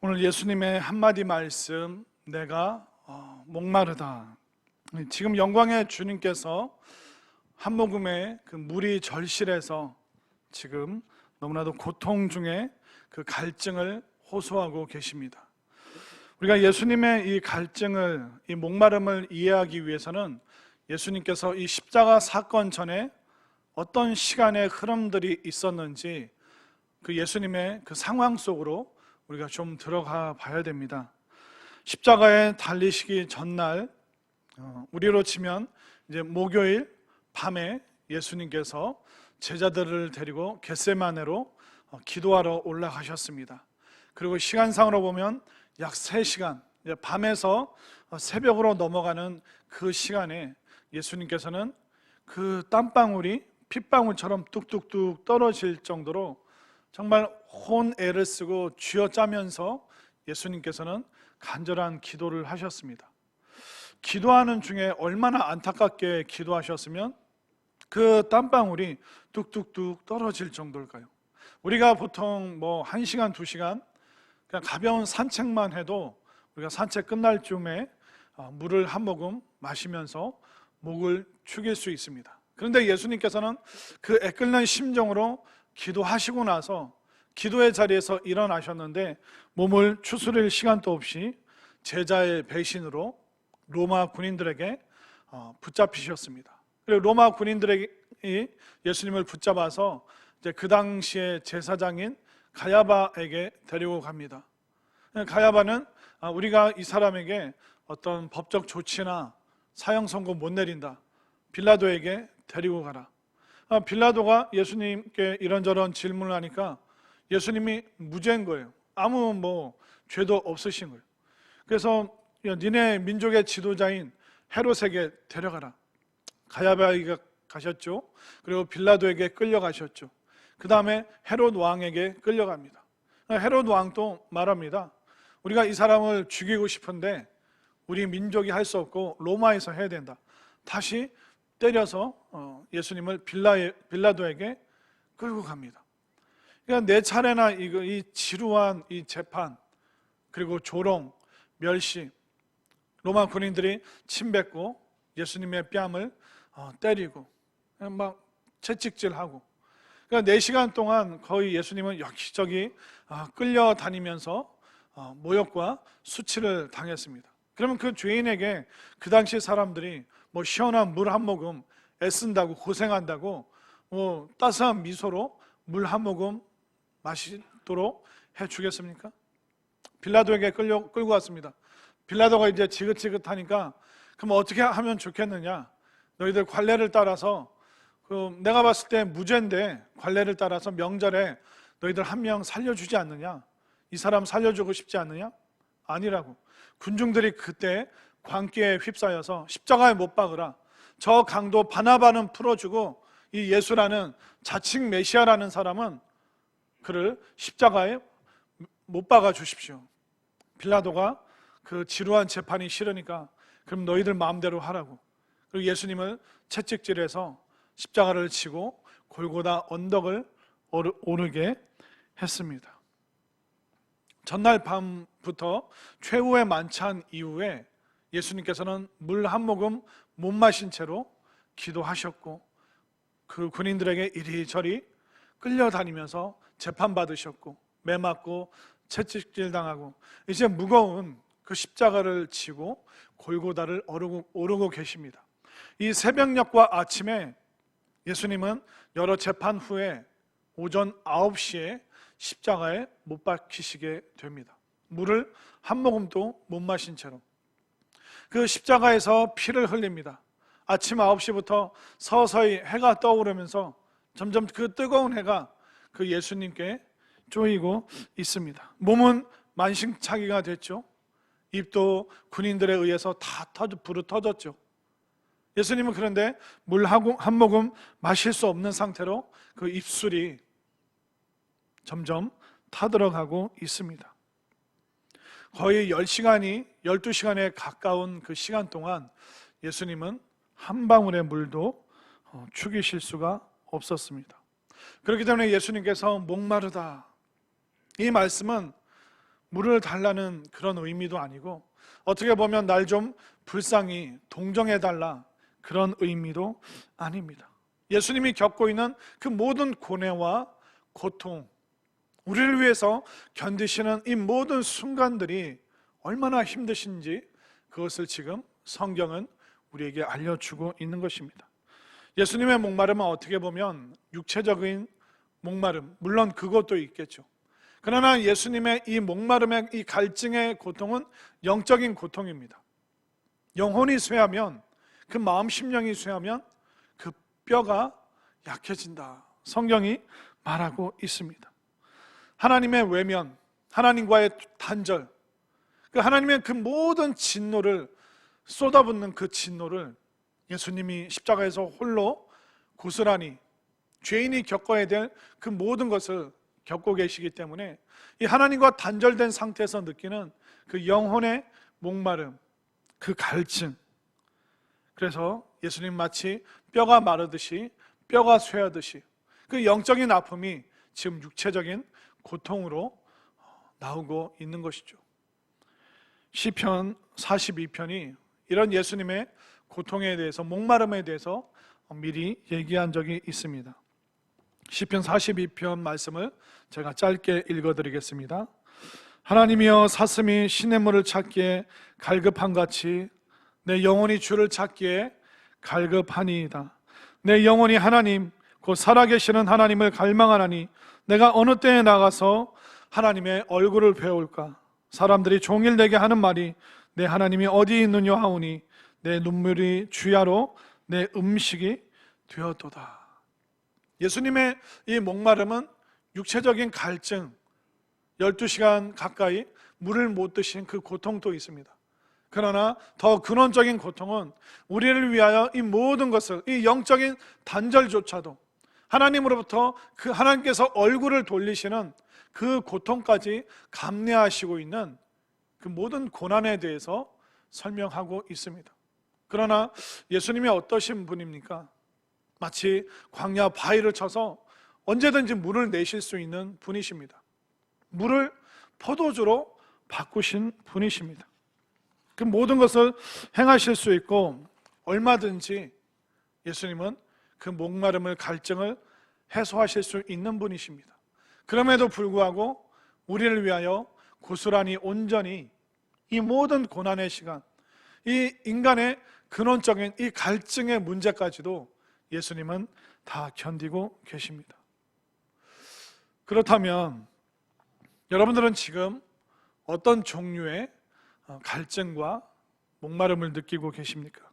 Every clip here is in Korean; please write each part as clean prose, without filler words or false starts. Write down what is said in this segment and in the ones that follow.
오늘 예수님의 한마디 말씀, 내가 목마르다. 지금 영광의 주님께서 한 모금의 그 물이 절실해서 지금 너무나도 고통 중에 그 갈증을 호소하고 계십니다. 우리가 예수님의 이 갈증을, 이 목마름을 이해하기 위해서는 예수님께서 이 십자가 사건 전에 어떤 시간의 흐름들이 있었는지 그 예수님의 그 상황 속으로 우리가 좀 들어가 봐야 됩니다. 십자가에 달리시기 전날, 우리로 치면 이제 목요일 밤에 예수님께서 제자들을 데리고 겟세마네로 기도하러 올라가셨습니다. 그리고 시간상으로 보면 약 3시간, 밤에서 새벽으로 넘어가는 그 시간에 예수님께서는 그 땀방울이 핏방울처럼 뚝뚝뚝 떨어질 정도로 정말 혼애를 쓰고 쥐어짜면서 예수님께서는 간절한 기도를 하셨습니다. 기도하는 중에 얼마나 안타깝게 기도하셨으면 그 땀방울이 뚝뚝뚝 떨어질 정도일까요? 우리가 보통 1시간, 2시간 그냥 가벼운 산책만 해도 우리가 산책 끝날 쯤에 물을 한 모금 마시면서 목을 축일 수 있습니다. 그런데 예수님께서는 그 애끓는 심정으로 기도하시고 나서 기도의 자리에서 일어나셨는데 몸을 추스릴 시간도 없이 제자의 배신으로 로마 군인들에게 붙잡히셨습니다. 그리고 로마 군인들이 예수님을 붙잡아서 이제 그 당시에 제사장인 가야바에게 데리고 갑니다. 가야바는 우리가 이 사람에게 어떤 법적 조치나 사형 선고 못 내린다, 빌라도에게 데리고 가라. 빌라도가 예수님께 이런저런 질문을 하니까 예수님이 무죄인 거예요. 아무 죄도 없으신 거예요. 그래서 니네 민족의 지도자인 헤롯에게 데려가라. 가야바에게 가셨죠. 그리고 빌라도에게 끌려가셨죠. 그 다음에 헤롯 왕에게 끌려갑니다. 헤롯 왕도 말합니다. 우리가 이 사람을 죽이고 싶은데 우리 민족이 할 수 없고 로마에서 해야 된다. 다시 때려서 예수님을 빌라도에게 끌고 갑니다. 그러니까 4차례나 이 지루한 이 재판, 그리고 조롱, 멸시, 로마 군인들이 침뱉고 예수님의 뺨을 때리고 막 채찍질하고, 그러니까 4시간 동안 거의 예수님은 여기저기 끌려다니면서 모욕과 수치를 당했습니다. 그러면 그 죄인에게 그 당시 사람들이 시원한 물 한 모금 애쓴다고, 고생한다고 따스한 미소로 물 한 모금 마시도록 해주겠습니까? 빌라도에게 끌고 왔습니다. 빌라도가 이제 지긋지긋하니까 그럼 어떻게 하면 좋겠느냐? 너희들 관례를 따라서 내가 봤을 때 무죄인데 관례를 따라서 명절에 너희들 한 명 살려주지 않느냐? 이 사람 살려주고 싶지 않느냐? 아니라고. 군중들이 그때 광기에 휩싸여서 십자가에 못 박으라. 저 강도 바나바는 풀어주고 이 예수라는 자칭 메시아라는 사람은 그를 십자가에 못 박아 주십시오. 빌라도가 그 지루한 재판이 싫으니까 그럼 너희들 마음대로 하라고. 그리고 예수님을 채찍질해서 십자가를 치고 골고다 언덕을 오르게 했습니다. 전날 밤부터 최후의 만찬 이후에 예수님께서는 물 한 모금 못 마신 채로 기도하셨고 그 군인들에게 이리저리 끌려다니면서 재판받으셨고 매맞고 채찍질 당하고 이제 무거운 그 십자가를 지고 골고다를 오르고 계십니다. 이 새벽녘과 아침에 예수님은 여러 재판 후에 오전 9시에 십자가에 못 박히시게 됩니다. 물을 한 모금도 못 마신 채로 그 십자가에서 피를 흘립니다. 아침 9시부터 서서히 해가 떠오르면서 점점 그 뜨거운 해가 그 예수님께 쪼이고 있습니다. 몸은 만신창이가 됐죠. 입도 군인들에 의해서 다 불어 터졌죠. 예수님은 그런데 물 한 모금 마실 수 없는 상태로 그 입술이 점점 타들어가고 있습니다. 거의 10시간이 12시간에 가까운 그 시간 동안 예수님은 한 방울의 물도 죽이실 수가 없었습니다. 그렇기 때문에 예수님께서 목마르다, 이 말씀은 물을 달라는 그런 의미도 아니고, 어떻게 보면 날 좀 불쌍히 동정해달라 그런 의미도 아닙니다. 예수님이 겪고 있는 그 모든 고뇌와 고통, 우리를 위해서 견디시는 이 모든 순간들이 얼마나 힘드신지 그것을 지금 성경은 우리에게 알려주고 있는 것입니다. 예수님의 목마름은 어떻게 보면 육체적인 목마름, 물론 그것도 있겠죠. 그러나 예수님의 이 목마름의 이 갈증의 고통은 영적인 고통입니다. 영혼이 쇠하면, 그 마음 심령이 쇠하면 그 뼈가 약해진다, 성경이 말하고 있습니다. 하나님의 외면, 하나님과의 단절, 그 하나님의 그 모든 진노를 쏟아붓는 그 진노를 예수님이 십자가에서 홀로 고스란히 죄인이 겪어야 될 그 모든 것을 겪고 계시기 때문에 이 하나님과 단절된 상태에서 느끼는 그 영혼의 목마름, 그 갈증, 그래서 예수님 마치 뼈가 마르듯이, 뼈가 쇠하듯이 그 영적인 아픔이 지금 육체적인 고통으로 나오고 있는 것이죠. 시편 42편이 이런 예수님의 고통에 대해서, 목마름에 대해서 미리 얘기한 적이 있습니다. 시편 42편 말씀을 제가 짧게 읽어드리겠습니다. 하나님이여, 사슴이 시냇물을 찾기에 갈급한같이 내 영혼이 주를 찾기에 갈급하니이다. 내 영혼이 하나님, 곧 살아계시는 하나님을 갈망하나니 내가 어느 때에 나가서 하나님의 얼굴을 배울까? 사람들이 종일 내게 하는 말이 내 하나님이 어디 있느냐 하오니 내 눈물이 주야로 내 음식이 되었도다. 예수님의 이 목마름은 육체적인 갈증, 12시간 가까이 물을 못 드신 그 고통도 있습니다. 그러나 더 근원적인 고통은 우리를 위하여 이 모든 것을, 이 영적인 단절조차도 하나님으로부터 그 하나님께서 얼굴을 돌리시는 그 고통까지 감내하시고 있는 그 모든 고난에 대해서 설명하고 있습니다. 그러나 예수님이 어떠신 분입니까? 마치 광야 바위를 쳐서 언제든지 물을 내실 수 있는 분이십니다. 물을 포도주로 바꾸신 분이십니다. 그 모든 것을 행하실 수 있고 얼마든지 예수님은 그 목마름을, 갈증을 해소하실 수 있는 분이십니다. 그럼에도 불구하고 우리를 위하여 고스란히 온전히 이 모든 고난의 시간, 이 인간의 근원적인 이 갈증의 문제까지도 예수님은 다 견디고 계십니다. 그렇다면 여러분들은 지금 어떤 종류의 갈증과 목마름을 느끼고 계십니까?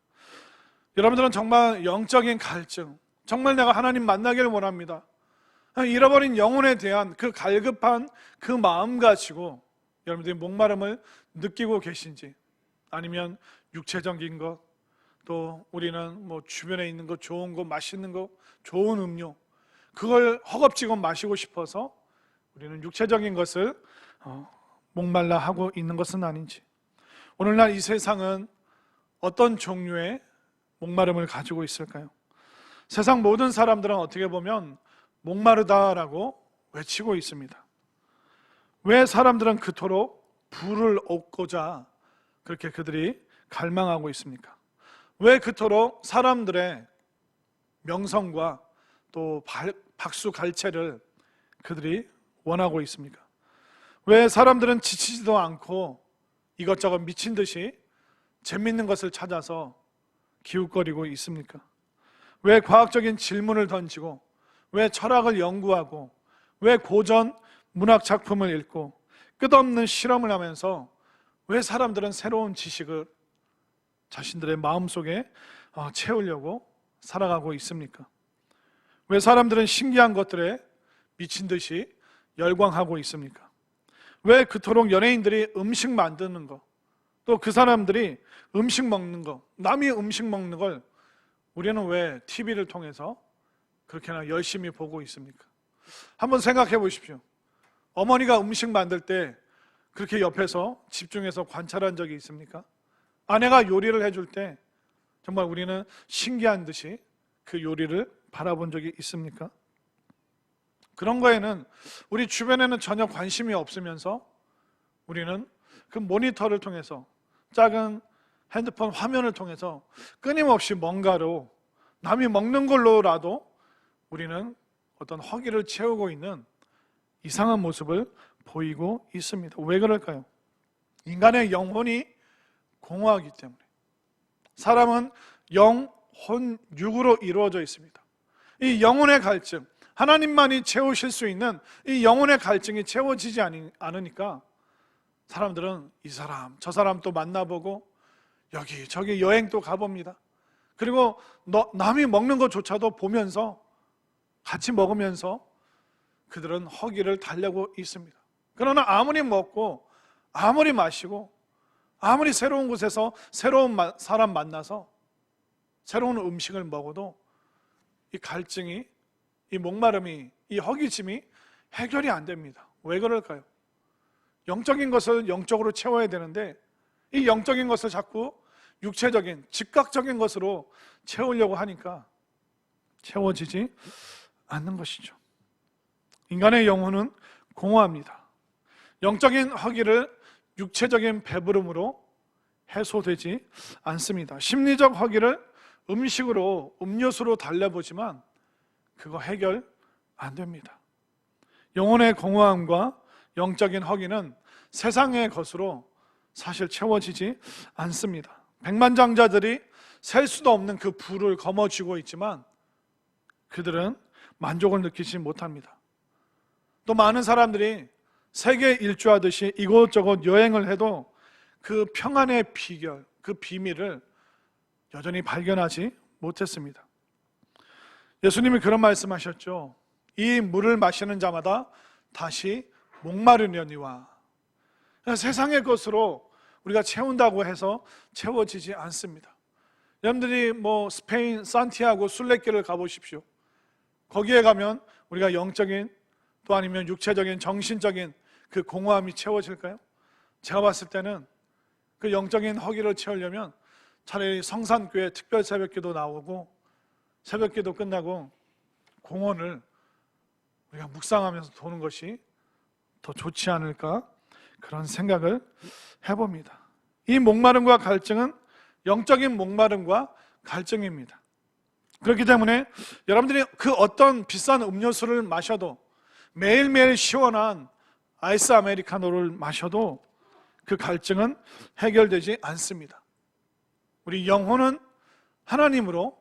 여러분들은 정말 영적인 갈증, 정말 내가 하나님 만나기를 원합니다, 잃어버린 영혼에 대한 그 갈급한 그 마음 가지고 여러분들이 목마름을 느끼고 계신지, 아니면 육체적인 것, 또 우리는 뭐 주변에 있는 것, 좋은 거, 맛있는 거, 좋은 음료, 그걸 허겁지겁 마시고 싶어서 우리는 육체적인 것을 목말라 하고 있는 것은 아닌지, 오늘날 이 세상은 어떤 종류의 목마름을 가지고 있을까요? 세상 모든 사람들은 어떻게 보면 목마르다라고 외치고 있습니다. 왜 사람들은 그토록 부를 얻고자 그렇게 그들이 갈망하고 있습니까? 왜 그토록 사람들의 명성과 또 박수갈채를 그들이 원하고 있습니까? 왜 사람들은 지치지도 않고 이것저것 미친 듯이 재밌는 것을 찾아서 기웃거리고 있습니까? 왜 과학적인 질문을 던지고, 왜 철학을 연구하고, 왜 고전 문학 작품을 읽고 끝없는 실험을 하면서 왜 사람들은 새로운 지식을 자신들의 마음속에 채우려고 살아가고 있습니까? 왜 사람들은 신기한 것들에 미친 듯이 열광하고 있습니까? 왜 그토록 연예인들이 음식 만드는 거, 또 그 사람들이 음식 먹는 거, 남이 음식 먹는 걸 우리는 왜 TV를 통해서 그렇게나 열심히 보고 있습니까? 한번 생각해 보십시오. 어머니가 음식 만들 때 그렇게 옆에서 집중해서 관찰한 적이 있습니까? 아내가 요리를 해줄 때 정말 우리는 신기한 듯이 그 요리를 바라본 적이 있습니까? 그런 거에는 우리 주변에는 전혀 관심이 없으면서 우리는 그 모니터를 통해서, 작은 핸드폰 화면을 통해서 끊임없이 뭔가로, 남이 먹는 걸로라도 우리는 어떤 허기를 채우고 있는 이상한 모습을 보이고 있습니다. 왜 그럴까요? 인간의 영혼이 공허하기 때문에. 사람은 영, 혼, 육으로 이루어져 있습니다. 이 영혼의 갈증, 하나님만이 채우실 수 있는 이 영혼의 갈증이 채워지지 않으니까 사람들은 이 사람, 저 사람 또 만나보고 여기저기 여행도 가봅니다. 그리고 남이 먹는 것조차도 보면서, 같이 먹으면서 그들은 허기를 달래고 있습니다. 그러나 아무리 먹고 아무리 마시고 아무리 새로운 곳에서 새로운 사람 만나서 새로운 음식을 먹어도 이 갈증이, 이 목마름이, 이 허기짐이 해결이 안 됩니다. 왜 그럴까요? 영적인 것을 영적으로 채워야 되는데 이 영적인 것을 자꾸 육체적인, 즉각적인 것으로 채우려고 하니까 채워지지 않는 것이죠. 인간의 영혼은 공허합니다. 영적인 허기를 육체적인 배부름으로 해소되지 않습니다. 심리적 허기를 음식으로, 음료수로 달래보지만 그거 해결 안 됩니다. 영혼의 공허함과 영적인 허기는 세상의 것으로 사실 채워지지 않습니다. 백만장자들이 셀 수도 없는 그 부를 거머쥐고 있지만 그들은 만족을 느끼지 못합니다. 또 많은 사람들이 세계 일주하듯이 이곳저곳 여행을 해도 그 평안의 비결, 그 비밀을 여전히 발견하지 못했습니다. 예수님이 그런 말씀하셨죠. 이 물을 마시는 자마다 다시 목마르려니와. 세상의 것으로 우리가 채운다고 해서 채워지지 않습니다. 여러분들이 스페인 산티아고 순례길을 가보십시오. 거기에 가면 우리가 영적인, 또 아니면 육체적인, 정신적인 그 공허함이 채워질까요? 제가 봤을 때는 그 영적인 허기를 채우려면 차라리 성산교회 특별 새벽기도 나오고 새벽기도 끝나고 공원을 우리가 묵상하면서 도는 것이 더 좋지 않을까, 그런 생각을 해봅니다. 이 목마름과 갈증은 영적인 목마름과 갈증입니다. 그렇기 때문에 여러분들이 그 어떤 비싼 음료수를 마셔도, 매일매일 시원한 아이스 아메리카노를 마셔도 그 갈증은 해결되지 않습니다. 우리 영혼은 하나님으로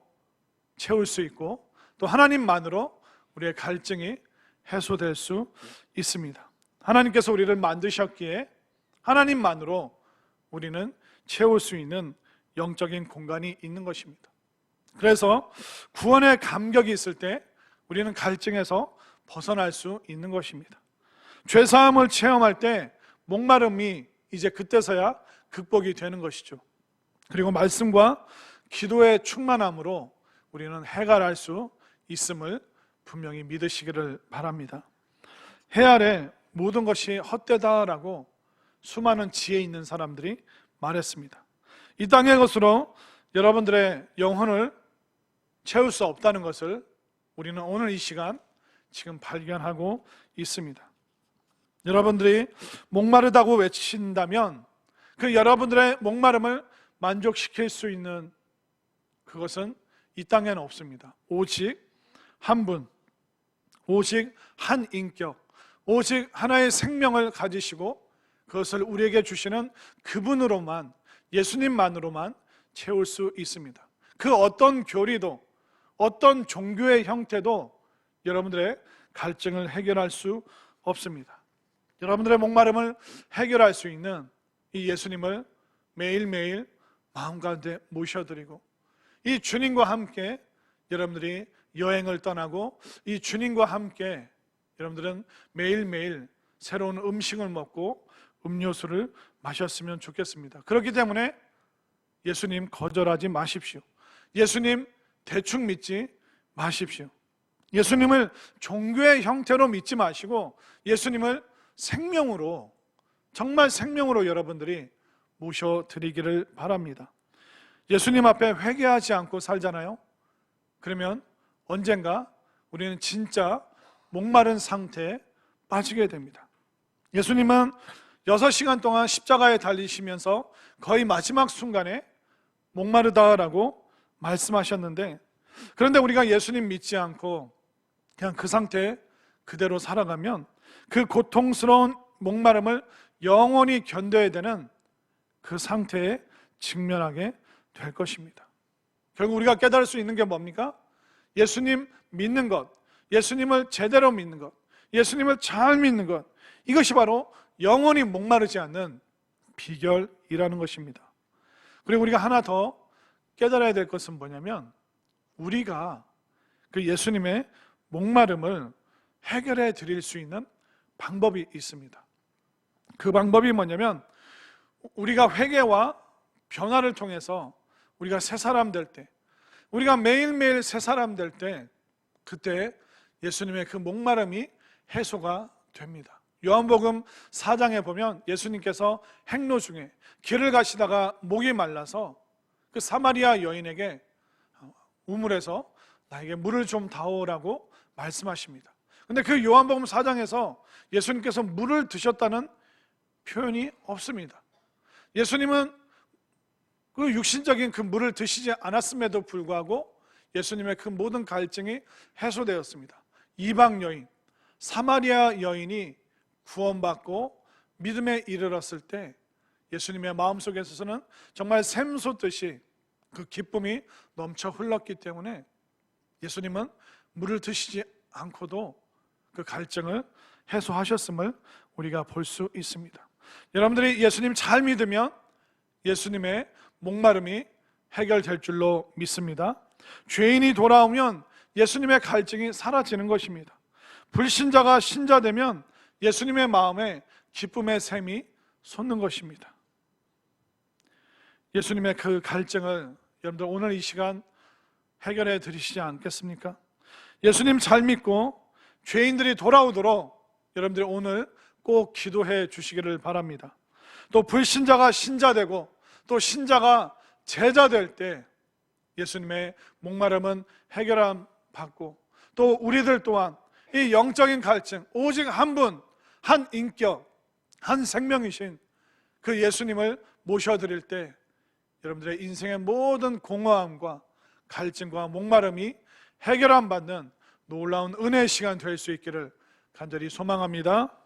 채울 수 있고 또 하나님만으로 우리의 갈증이 해소될 수 있습니다. 하나님께서 우리를 만드셨기에 하나님만으로 우리는 채울 수 있는 영적인 공간이 있는 것입니다. 그래서 구원의 감격이 있을 때 우리는 갈증에서 벗어날 수 있는 것입니다. 죄사함을 체험할 때 목마름이 이제 그때서야 극복이 되는 것이죠. 그리고 말씀과 기도의 충만함으로 우리는 해결할 수 있음을 분명히 믿으시기를 바랍니다. 해 아래 모든 것이 헛되다라고 수많은 지혜 있는 사람들이 말했습니다. 이 땅의 것으로 여러분들의 영혼을 채울 수 없다는 것을 우리는 오늘 이 시간 지금 발견하고 있습니다. 여러분들이 목마르다고 외친다면 그 여러분들의 목마름을 만족시킬 수 있는 그것은 이 땅에는 없습니다. 오직 한 분, 오직 한 인격, 오직 하나의 생명을 가지시고 그것을 우리에게 주시는 그분으로만, 예수님만으로만 채울 수 있습니다. 그 어떤 교리도, 어떤 종교의 형태도 여러분들의 갈증을 해결할 수 없습니다. 여러분들의 목마름을 해결할 수 있는 이 예수님을 매일매일 마음 가운데 모셔드리고 이 주님과 함께 여러분들이 여행을 떠나고 이 주님과 함께 여러분들은 매일매일 새로운 음식을 먹고 음료수를 마셨으면 좋겠습니다. 그렇기 때문에 예수님 거절하지 마십시오. 예수님 대충 믿지 마십시오. 예수님을 종교의 형태로 믿지 마시고 예수님을 생명으로, 정말 생명으로 여러분들이 모셔드리기를 바랍니다. 예수님 앞에 회개하지 않고 살잖아요. 그러면 언젠가 우리는 진짜 목마른 상태에 빠지게 됩니다. 예수님은 6시간 동안 십자가에 달리시면서 거의 마지막 순간에 목마르다라고 말씀하셨는데, 그런데 우리가 예수님 믿지 않고 그냥 그 상태 그대로 살아가면 그 고통스러운 목마름을 영원히 견뎌야 되는 그 상태에 직면하게 될 것입니다. 결국 우리가 깨달을 수 있는 게 뭡니까? 예수님 믿는 것, 예수님을 제대로 믿는 것, 예수님을 잘 믿는 것, 이것이 바로 영원히 목마르지 않는 비결이라는 것입니다. 그리고 우리가 하나 더 깨달아야 될 것은 뭐냐면, 우리가 그 예수님의 목마름을 해결해 드릴 수 있는 방법이 있습니다. 그 방법이 뭐냐면, 우리가 회개와 변화를 통해서 우리가 새 사람 될 때, 우리가 매일매일 새 사람 될 때, 그때 예수님의 그 목마름이 해소가 됩니다. 요한복음 4장에 보면 예수님께서 행로 중에 길을 가시다가 목이 말라서 그 사마리아 여인에게 우물에서 나에게 물을 좀 다오라고 말씀하십니다. 근데 그 요한복음 4장에서 예수님께서 물을 드셨다는 표현이 없습니다. 예수님은 그 육신적인 그 물을 드시지 않았음에도 불구하고 예수님의 그 모든 갈증이 해소되었습니다. 이방 여인, 사마리아 여인이 구원받고 믿음에 이르렀을 때 예수님의 마음속에서는 정말 샘솟듯이 그 기쁨이 넘쳐 흘렀기 때문에 예수님은 물을 드시지 않고도 그 갈증을 해소하셨음을 우리가 볼 수 있습니다. 여러분들이 예수님 잘 믿으면 예수님의 목마름이 해결될 줄로 믿습니다. 죄인이 돌아오면 예수님의 갈증이 사라지는 것입니다. 불신자가 신자되면 예수님의 마음에 기쁨의 샘이 솟는 것입니다. 예수님의 그 갈증을 여러분들 오늘 이 시간 해결해 드리시지 않겠습니까? 예수님 잘 믿고 죄인들이 돌아오도록 여러분들이 오늘 꼭 기도해 주시기를 바랍니다. 또 불신자가 신자되고 또 신자가 제자될 때 예수님의 목마름은 해결함 받고, 또 우리들 또한 이 영적인 갈증, 오직 한 분, 한 인격, 한 생명이신 그 예수님을 모셔드릴 때 여러분들의 인생의 모든 공허함과 갈증과 목마름이 해결함 받는 놀라운 은혜의 시간 될 수 있기를 간절히 소망합니다.